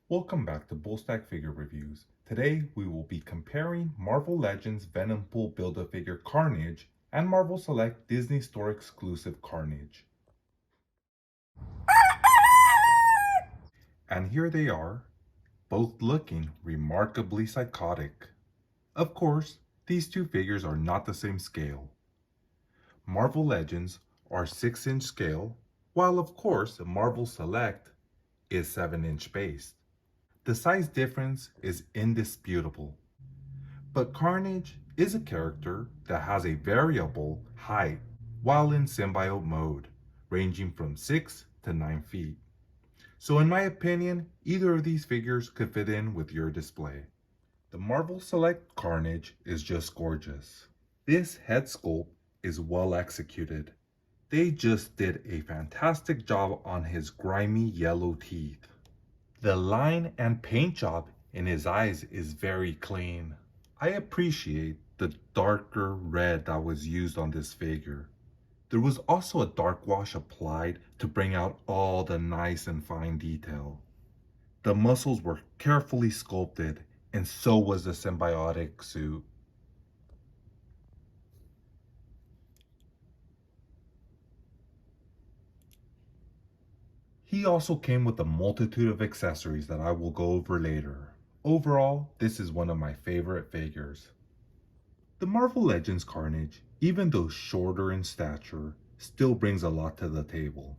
Welcome back to Stag Figure Reviews. Today we will be comparing Marvel Legends Venompool Build-A-Figure Carnage and Marvel Select Disney Store exclusive Carnage. And here they are, both looking remarkably psychotic. Of course, these two figures are not the same scale. Marvel Legends are 6-inch scale, while of course Marvel Select is 7-inch based. The size difference is indisputable. But Carnage is a character that has a variable height while in symbiote mode, ranging from 6 to 9 feet. So in my opinion, either of these figures could fit in with your display. The Marvel Select Carnage is just gorgeous. This head sculpt is well executed. They just did a fantastic job on his grimy yellow teeth. The line and paint job in his eyes is very clean. I appreciate the darker red that was used on this figure. There was also a dark wash applied to bring out all the nice and fine detail. The muscles were carefully sculpted, and so was the symbiotic suit. He also came with a multitude of accessories that I will go over later. Overall, this is one of my favorite figures. The Marvel Legends Carnage, even though shorter in stature, still brings a lot to the table.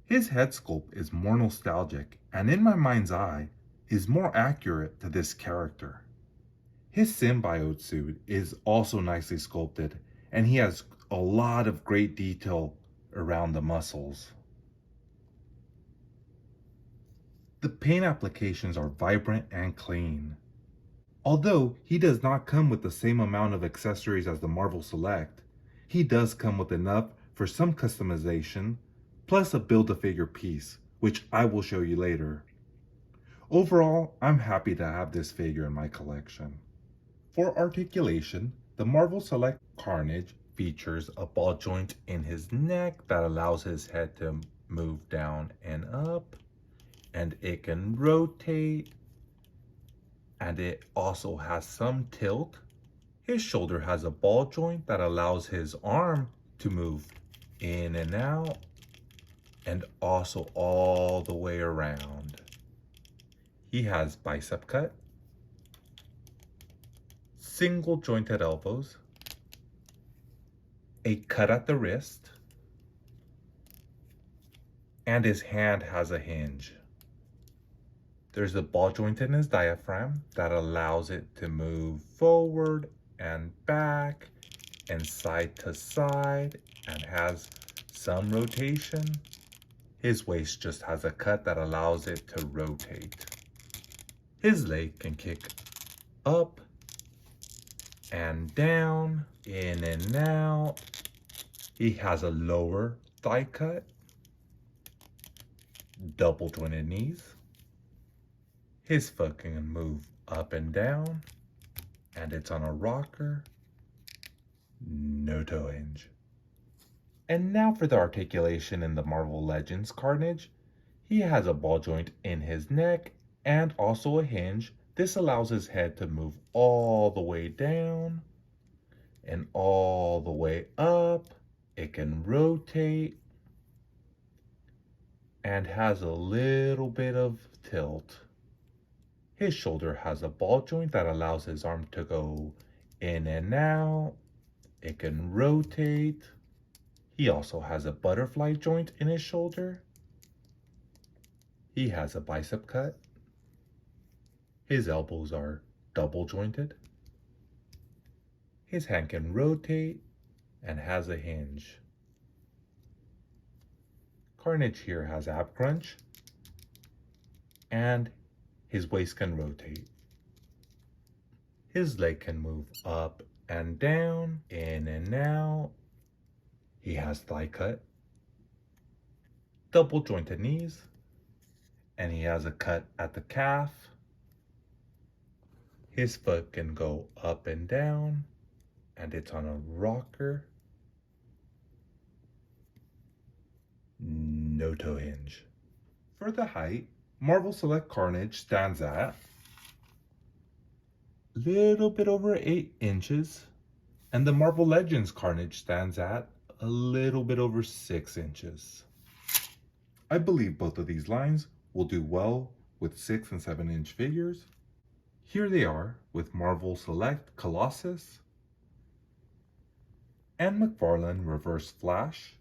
His head sculpt is more nostalgic and in my mind's eye is more accurate to this character. His symbiote suit is also nicely sculpted and he has a lot of great detail around the muscles. The paint applications are vibrant and clean. Although he does not come with the same amount of accessories as the Marvel Select, he does come with enough for some customization, plus a Build-A-Figure piece, which I will show you later. Overall, I'm happy to have this figure in my collection. For articulation, the Marvel Select Carnage features a ball joint in his neck that allows his head to move down and up, and it can rotate, and it also has some tilt. His shoulder has a ball joint that allows his arm to move in and out and also all the way around. He has bicep cut, single jointed elbows, a cut at the wrist, and his hand has a hinge. There's a ball joint in his diaphragm that allows it to move forward and back and side to side and has some rotation. His waist just has a cut that allows it to rotate. His leg can kick up and down, in and out. He has a lower thigh cut, double jointed knees. His foot can move up and down, and it's on a rocker, no toe hinge. And now for the articulation in the Marvel Legends Carnage. He has a ball joint in his neck and also a hinge. This allows his head to move all the way down and all the way up. It can rotate and has a little bit of tilt. His shoulder has a ball joint that allows his arm to go in and out. It can rotate. He also has a butterfly joint in his shoulder. He has a bicep cut. His elbows are double jointed. His hand can rotate and has a hinge. Carnage here has ab crunch and his waist can rotate. His leg can move up and down, in and out. He has thigh cut, double jointed knees, and he has a cut at the calf. His foot can go up and down, and it's on a rocker, no toe hinge. For the height, Marvel Select Carnage stands at a little bit over 8 inches, and the Marvel Legends Carnage stands at a little bit over 6 inches. I believe both of these lines will do well with 6 and 7 inch figures. Here they are with Marvel Select Colossus and McFarlane Reverse Flash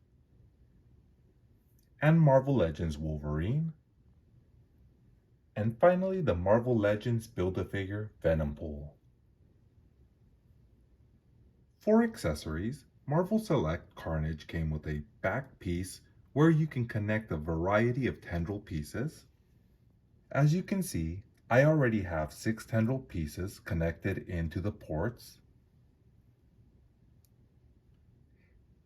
and Marvel Legends Wolverine, and finally the Marvel Legends Build-A-Figure Venompool. For accessories, Marvel Select Carnage came with a back piece where you can connect a variety of tendril pieces. As you can see, I already have 6 tendril pieces connected into the ports.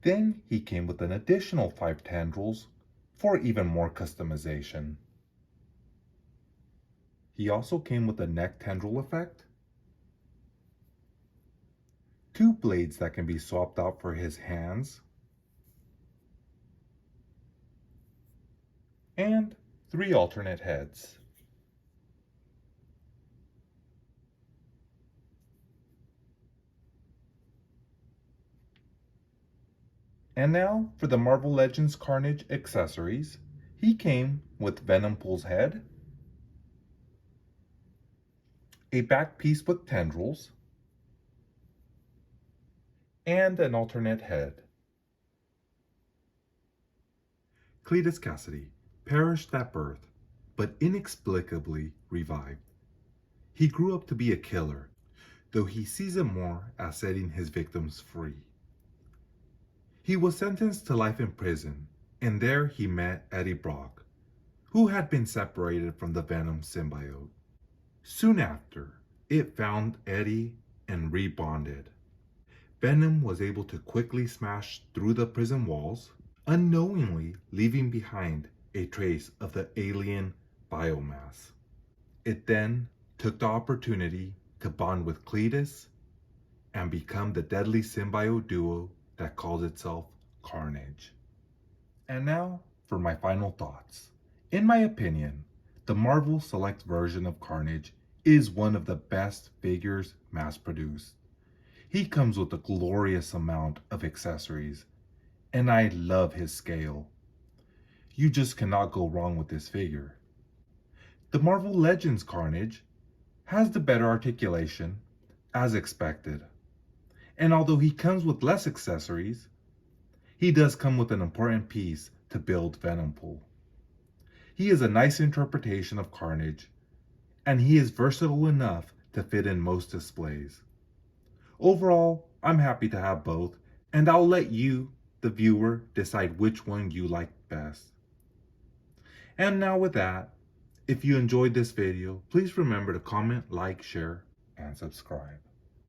Then he came with an additional 5 tendrils for even more customization. He also came with a neck tendril effect, 2 blades that can be swapped out for his hands, and 3 alternate heads. And now for the Marvel Legends Carnage accessories. He came with Venompool's head, a back piece with tendrils, and an alternate head. Cletus Cassidy perished at birth, but inexplicably revived. He grew up to be a killer, though he sees it more as setting his victims free. He was sentenced to life in prison, and there he met Eddie Brock, who had been separated from the Venom symbiote. Soon after, it found Eddie and rebonded. Venom was able to quickly smash through the prison walls, unknowingly leaving behind a trace of the alien biomass. It then took the opportunity to bond with Cletus and become the deadly symbiote duo that calls itself Carnage. And now for my final thoughts. In my opinion, the Marvel Select version of Carnage is one of the best figures mass-produced. He comes with a glorious amount of accessories, and I love his scale. You just cannot go wrong with this figure. The Marvel Legends Carnage has the better articulation, as expected. And although he comes with less accessories, he does come with an important piece to build Venompool. He is a nice interpretation of Carnage, and he is versatile enough to fit in most displays. Overall, I'm happy to have both, and I'll let you, the viewer, decide which one you like best. And now with that, if you enjoyed this video, please remember to comment, like, share, and subscribe.